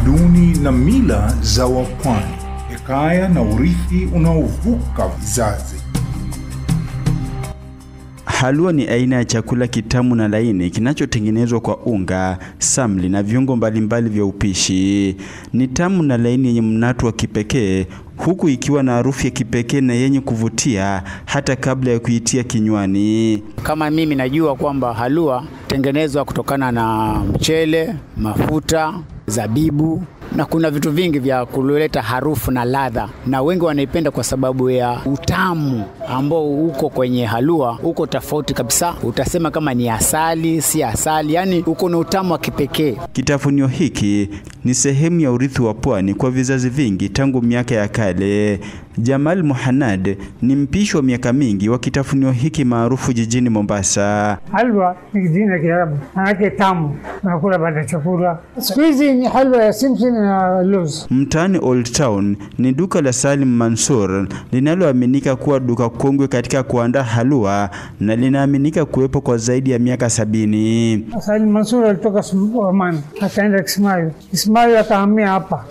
tamaduni na mila za wapwani, hekaya na urithi unaovuka vizazi. Halua ni aina ya chakula kitamu na laini kinachotengenezwa kwa unga, samli na viungo mbalimbali vya upishi. Ni tamu na laini yenye mnato wa kipekee, huku ikiwa na harufu ya kipekee na yenye kuvutia hata kabla ya kuitia kinywani. Kama mimi najua kwamba halua tengenezwa kutokana na mchele, mafuta, zabibu, na kuna vitu vingi vya kuleta harufu na ladha, na wengi wanaipenda kwa sababu ya utamu ambao uko kwenye halua. Uko tofauti kabisa, utasema kama ni asali, si asali, yani uko na utamu wa kipekee. Kitafunio hiki ni sehemu ya urithi wa pwani kwa vizazi vingi tangu miaka ya kale. Jamal Muhannad ni mpishi wa miaka mingi wa kitafunio hiki maarufu jijini Mombasa. Halwa ni jina Kiarabu, maana tamu, nakula baada ya chakula. Siku hizi ni halwa ya simsim na luz. Mtaani Old Town ni duka la Salim Mansur linaloaminika kuwa duka kongwe katika kuandaa halua na linaaminika kuwepo kwa zaidi ya miaka 70. Salim Mansur alitoka Oman akaenda Ismail akahamia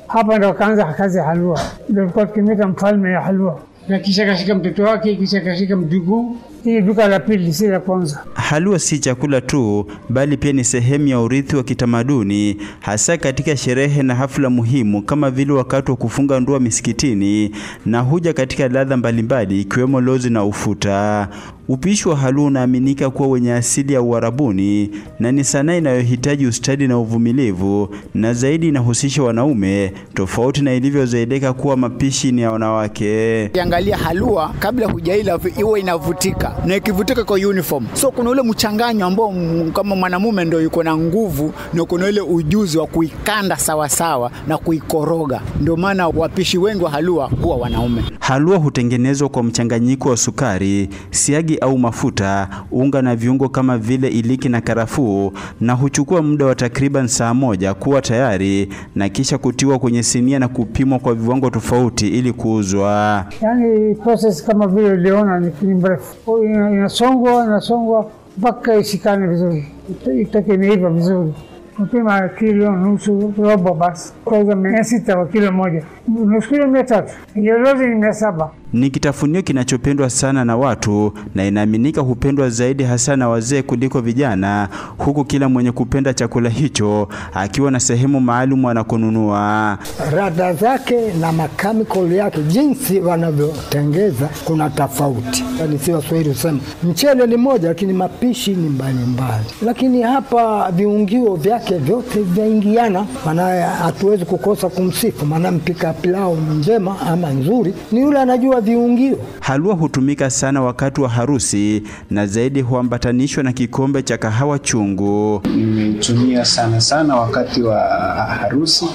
hapa ndo akaanza kazi ya halua. Ndio kwa kimeta mfalme ya halua, na kisha kashika mtoto wake, kisha kashika mjukuu. Hii duka la pili, si la kwanza. Halua si chakula tu, bali pia ni sehemu ya urithi wa kitamaduni, hasa katika sherehe na hafla muhimu kama vile wakati wa kufunga ndoa misikitini, na huja katika ladha mbalimbali ikiwemo lozi na ufuta. Upishi wa halua unaaminika kuwa wenye asili ya Uarabuni na ni sanaa inayohitaji ustadi na uvumilivu, na zaidi inahusisha wanaume, tofauti na ilivyozoeleka kuwa mapishi ni ya wanawake. Angalia halua kabla hujaila iwe inavutika, na ikivutika kwa uniform. So kuna ule mchanganyo ambao kama mwanamume ndio yuko na nguvu, na kuna ile ujuzi wa kuikanda sawa sawa na kuikoroga. Ndio maana wapishi wengi wa halua huwa wanaume. Halua hutengenezwa kwa mchanganyiko wa sukari, siagi au mafuta, unga na viungo kama vile iliki na karafuu, na huchukua muda wa takriban saa moja kuwa tayari, na kisha kutiwa kwenye sinia na kupimwa kwa viwango tofauti ili kuuzwa. Yani process kama vile uliona ni mrefu. Inasongwa mpaka ishikane vizuri, itoke imeiva vizuri. Mpima kilo nusu, robo basi. Kwa hiyo 600 kwa kilo moja. Nusu kilo 300. Hiyo lozi ni 700. Ni kitafunio kinachopendwa sana na watu, na inaaminika hupendwa zaidi hasa na wazee kuliko vijana, huku kila mwenye kupenda chakula hicho akiwa na sehemu maalum anakonunua. Ladha zake na mechanical yake, jinsi wanavyotengeza kuna tofauti. Yani si Waswahili husema mchele ni moja lakini mapishi ni mbalimbali. Lakini hapa viungio vyake vyote vinaingiana, maana hatuwezi kukosa kumsifu, maana mpika pilau njema ama nzuri ni yule anajua viungio. Halua hutumika sana wakati wa harusi, na zaidi huambatanishwa na kikombe cha kahawa chungu. Nimetumia sana wakati wa harusi,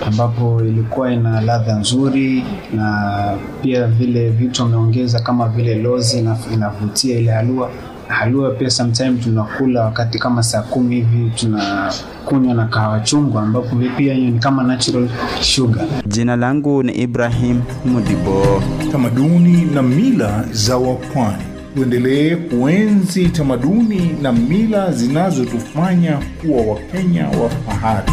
ambapo ilikuwa ina ladha nzuri, na pia vile vitu wameongeza kama vile lozi na inavutia ile halua. Halua pia sometimes tunakula wakati kama saa 10 hivi, tunakunywa na kahawa chungu, ambapo pia hiyo ni kama natural sugar. Jina langu ni Ibrahim Mudibo. Tamaduni na mila za wapwani. Tuendelee kuenzi tamaduni na mila zinazotufanya kuwa Wakenya wa fahari.